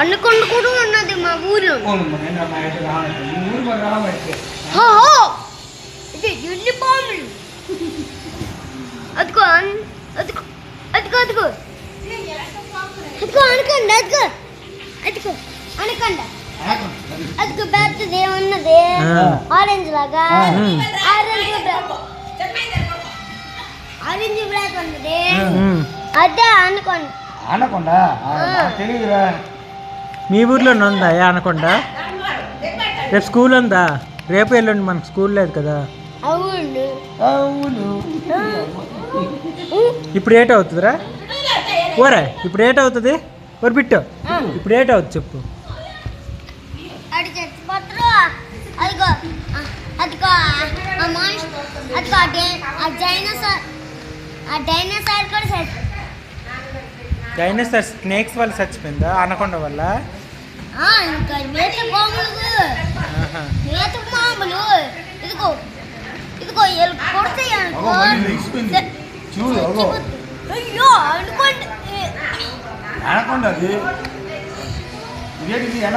Anaconda కూడా ఉన్నది మా ఊర్లో. ఇది ఎన్ని పాములు! అదిగో అదిగో అదిగో అదిగో అదిగో అనకండి, అదిగో అదిగో అనకండి, అదిగో పెద్దది ఉన్నది ఆరెంజ్ లాగా, ఆరెంజ్ బ్లాక్ ఉన్నది, అదే అనుకోండి. అనకొండ తెలియదురా. మీ ఊర్లో ఉందా అనకొండ? రేపు స్కూల్ ఉందా? రేపు ఎల్లుండి మనకు స్కూల్ లేదు కదా. అవును అవును. ఇప్పుడు ఏటవుతుందిరా? ఓరే ఇప్పుడు ఏటవుతుంది? ఓరి బిట్టు ఇప్పుడు ఏటవుతుంది చెప్పు. అడి చచ్చిపోతారు. అదిగో అదిగో ఆ మనిషి, అదిగో ఆ డైనోసార్ కూడా చచ్చి, డైనోసార్ స్నేక్స్ వల్ల చచ్చిపోయిందా అనకొండ వల్ల? ఇంకా మేత పాములు ఇదిగో ఇదిగో కొడతాయి అనుకో. అయ్యో అనుకోండి అనకొండ అది